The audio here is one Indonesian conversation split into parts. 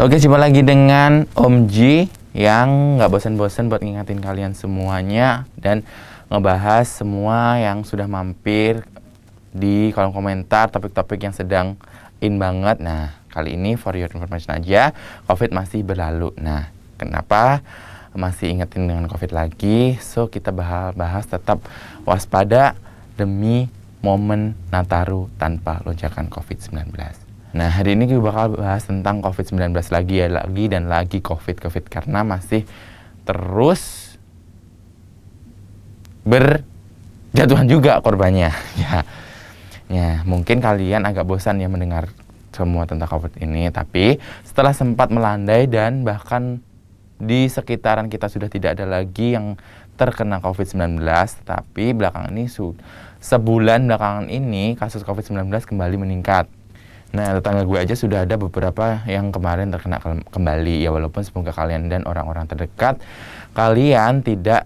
Oke, jumpa lagi dengan Om Ji yang nggak bosan-bosan buat ngingetin kalian semuanya dan ngebahas semua yang sudah mampir di kolom komentar topik-topik yang sedang in banget. Nah, kali ini for your information aja, COVID masih berlalu. Nah, kenapa masih ingetin dengan COVID lagi? So, kita bahas tetap waspada demi momen Nataru tanpa lonjakan COVID-19. Nah, hari ini gue bakal bahas tentang COVID-19 lagi dan lagi COVID karena masih terus berjatuhan juga korbannya. Ya, mungkin kalian agak bosan ya mendengar semua tentang COVID ini, tapi setelah sempat melandai dan bahkan di sekitaran kita sudah tidak ada lagi yang terkena COVID-19, tapi belakangan ini sebulan belakangan ini kasus COVID-19 kembali meningkat. Nah, tetangga gue aja sudah ada beberapa yang kemarin terkena kembali. Ya, walaupun semoga kalian dan orang-orang terdekat kalian tidak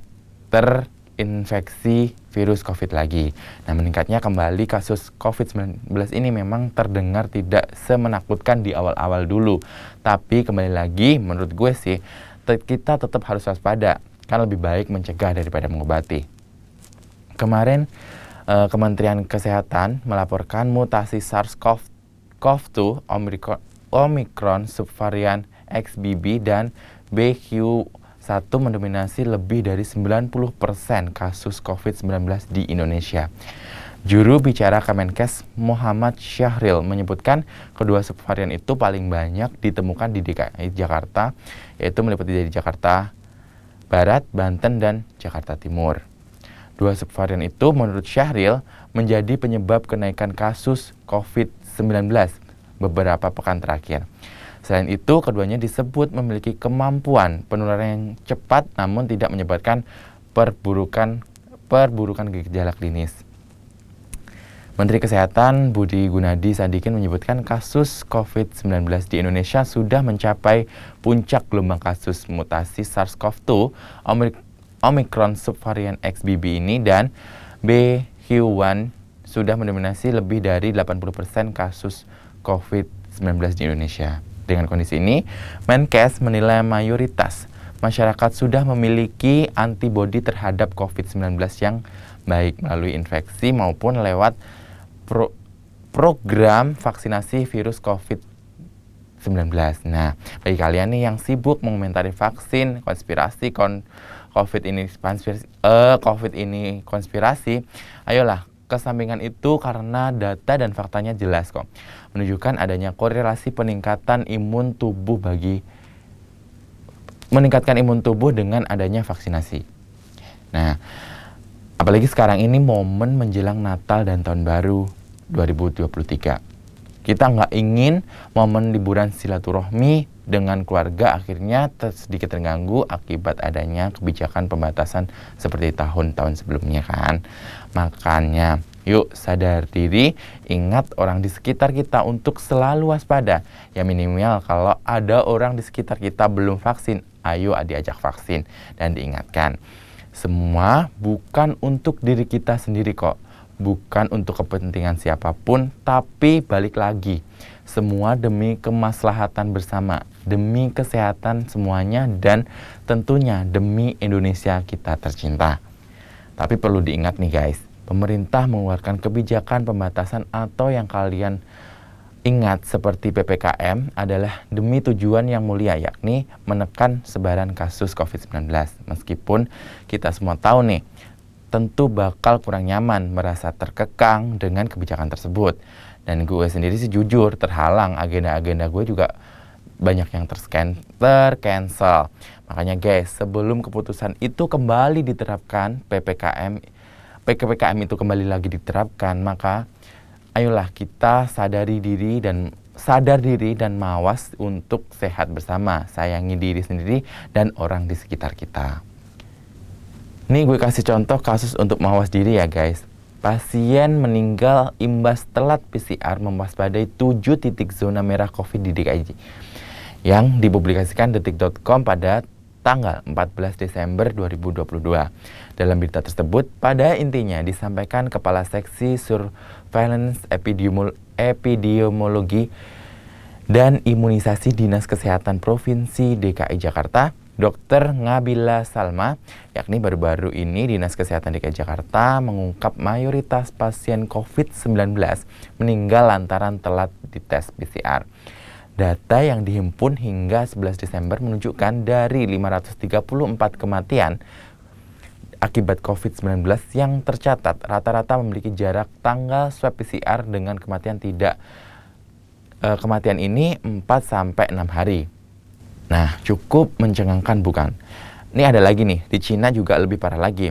terinfeksi virus COVID lagi. Nah, meningkatnya kembali kasus COVID-19 ini memang terdengar tidak semenakutkan di awal-awal dulu. Tapi kembali lagi, menurut gue sih, kita tetap harus waspada. Karena lebih baik mencegah daripada mengobati. Kemarin, Kementerian Kesehatan melaporkan mutasi SARS-CoV-2 Omicron subvarian XBB dan BQ1 mendominasi lebih dari 90% kasus COVID-19 di Indonesia. Juru bicara Kemenkes Muhammad Syahril menyebutkan kedua subvarian itu paling banyak ditemukan di DKI Jakarta, yaitu meliputi dari Jakarta Barat, Banten, dan Jakarta Timur. Dua subvarian itu menurut Syahril menjadi penyebab kenaikan kasus COVID-19 beberapa pekan terakhir. Selain itu, keduanya disebut memiliki kemampuan penularan yang cepat namun tidak menyebabkan perburukan gejala klinis. Menteri Kesehatan Budi Gunadi Sadikin menyebutkan kasus COVID-19 di Indonesia sudah mencapai puncak gelombang kasus mutasi SARS-CoV-2 Omicron subvarian XBB ini dan BQ1 sudah mendominasi lebih dari 80% kasus COVID-19 di Indonesia. Dengan kondisi ini, Menkes menilai mayoritas masyarakat sudah memiliki antibodi terhadap COVID-19 yang baik melalui infeksi maupun lewat program vaksinasi virus COVID-19. Nah, bagi kalian nih yang sibuk mengomentari vaksin, konspirasi, COVID ini konspirasi, ayolah, kesampingan itu karena data dan faktanya jelas kok. Menunjukkan adanya korelasi meningkatkan imun tubuh dengan adanya vaksinasi. Nah, apalagi sekarang ini momen menjelang Natal dan Tahun Baru 2023. Kita nggak ingin momen liburan silaturahmi dengan keluarga akhirnya sedikit terganggu akibat adanya kebijakan pembatasan seperti tahun-tahun sebelumnya kan. Makanya yuk sadar diri, ingat orang di sekitar kita untuk selalu waspada. Ya minimal kalau ada orang di sekitar kita belum vaksin, ayo diajak vaksin. Dan diingatkan, semua bukan untuk diri kita sendiri kok. Bukan untuk kepentingan siapapun, tapi balik lagi, semua demi kemaslahatan bersama, demi kesehatan semuanya, dan tentunya demi Indonesia kita tercinta. Tapi perlu diingat nih guys, pemerintah mengeluarkan kebijakan pembatasan atau yang kalian ingat seperti PPKM adalah demi tujuan yang mulia, yakni menekan sebaran kasus COVID-19. Meskipun kita semua tahu nih, tentu bakal kurang nyaman, merasa terkekang dengan kebijakan tersebut. Dan gue sendiri sih jujur terhalang, agenda-agenda gue juga banyak yang tercancel. Makanya guys, sebelum keputusan itu kembali diterapkan, PPKM itu kembali lagi diterapkan, maka ayolah kita sadar diri dan mawas untuk sehat bersama, sayangi diri sendiri dan orang di sekitar kita. Nih gue kasih contoh kasus untuk mawas diri ya guys. Pasien meninggal imbas telat PCR mewaspadai 7 titik zona merah COVID di DKI yang dipublikasikan detik.com pada tanggal 14 Desember 2022. Dalam berita tersebut, pada intinya disampaikan Kepala Seksi Surveillance Epidemiologi dan Imunisasi Dinas Kesehatan Provinsi DKI Jakarta, Dr. Ngabila Salma, yakni baru-baru ini Dinas Kesehatan DKI Jakarta mengungkap mayoritas pasien COVID-19 meninggal lantaran telat dites PCR. Data yang dihimpun hingga 11 Desember menunjukkan dari 534 kematian akibat COVID-19 yang tercatat, rata-rata memiliki jarak tanggal swab PCR dengan kematian kematian ini 4-6 hari. Nah, cukup mencengangkan bukan? Ini ada lagi nih, di Cina juga lebih parah lagi.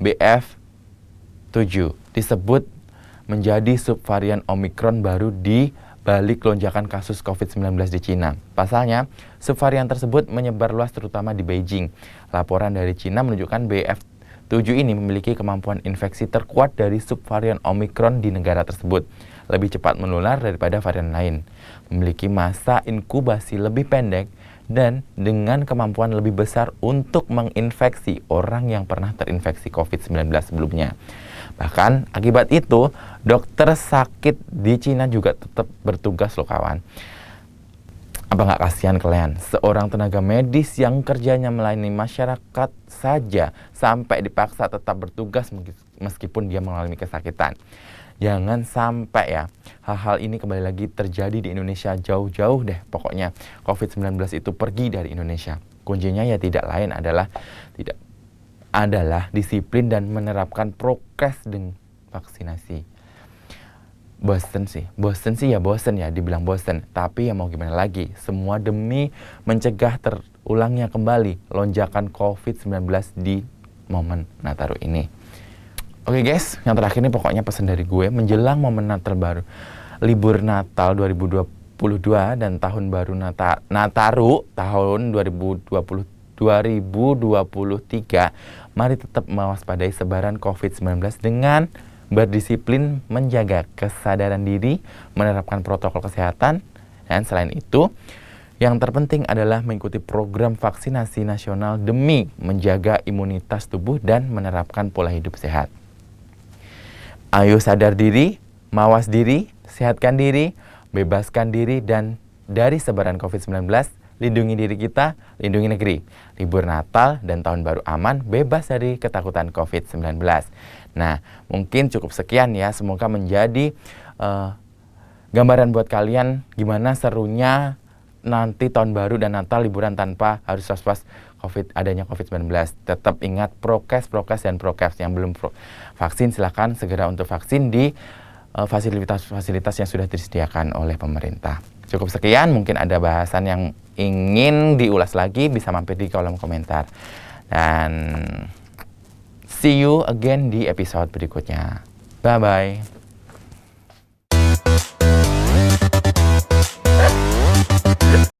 BF7 disebut menjadi subvarian Omikron baru di balik lonjakan kasus COVID-19 di Cina. Pasalnya, subvarian tersebut menyebar luas terutama di Beijing. Laporan dari Cina menunjukkan BF7 ini memiliki kemampuan infeksi terkuat dari subvarian Omikron di negara tersebut. Lebih cepat menular daripada varian lain, memiliki masa inkubasi lebih pendek, dan dengan kemampuan lebih besar untuk menginfeksi orang yang pernah terinfeksi COVID-19 sebelumnya. Bahkan akibat itu, dokter sakit di Cina juga tetap bertugas loh kawan. Apa nggak kasihan kalian? Seorang tenaga medis yang kerjanya melayani masyarakat saja sampai dipaksa tetap bertugas meskipun dia mengalami kesakitan. Jangan sampai ya hal-hal ini kembali lagi terjadi di Indonesia, jauh-jauh deh pokoknya COVID-19 itu pergi dari Indonesia. Kuncinya ya tidak lain adalah disiplin dan menerapkan prokes dengan vaksinasi. Bosen sih dibilang bosen, tapi ya mau gimana lagi, semua demi mencegah terulangnya kembali lonjakan COVID-19 di momen Nataru ini. Oke guys, yang terakhir ini pokoknya pesan dari gue menjelang momen Natal baru, libur Natal 2022 dan tahun baru Nataru tahun 2023, mari tetap mewaspadai sebaran COVID-19 dengan berdisiplin, menjaga kesadaran diri, menerapkan protokol kesehatan, dan selain itu, yang terpenting adalah mengikuti program vaksinasi nasional demi menjaga imunitas tubuh dan menerapkan pola hidup sehat. Ayo sadar diri, mawas diri, sehatkan diri, bebaskan diri dan dari sebaran COVID-19, lindungi diri kita, lindungi negeri. Libur Natal dan Tahun Baru aman, bebas dari ketakutan COVID-19. Nah, mungkin cukup sekian ya, semoga menjadi gambaran buat kalian gimana serunya nanti Tahun Baru dan Natal liburan tanpa harus was-was adanya COVID-19. Tetap ingat prokes dan prokes. Yang belum vaksin silahkan segera untuk vaksin di fasilitas-fasilitas yang sudah disediakan oleh pemerintah. Cukup sekian, mungkin ada bahasan yang ingin diulas lagi bisa mampir di kolom komentar. Dan see you again di episode berikutnya. Bye-bye.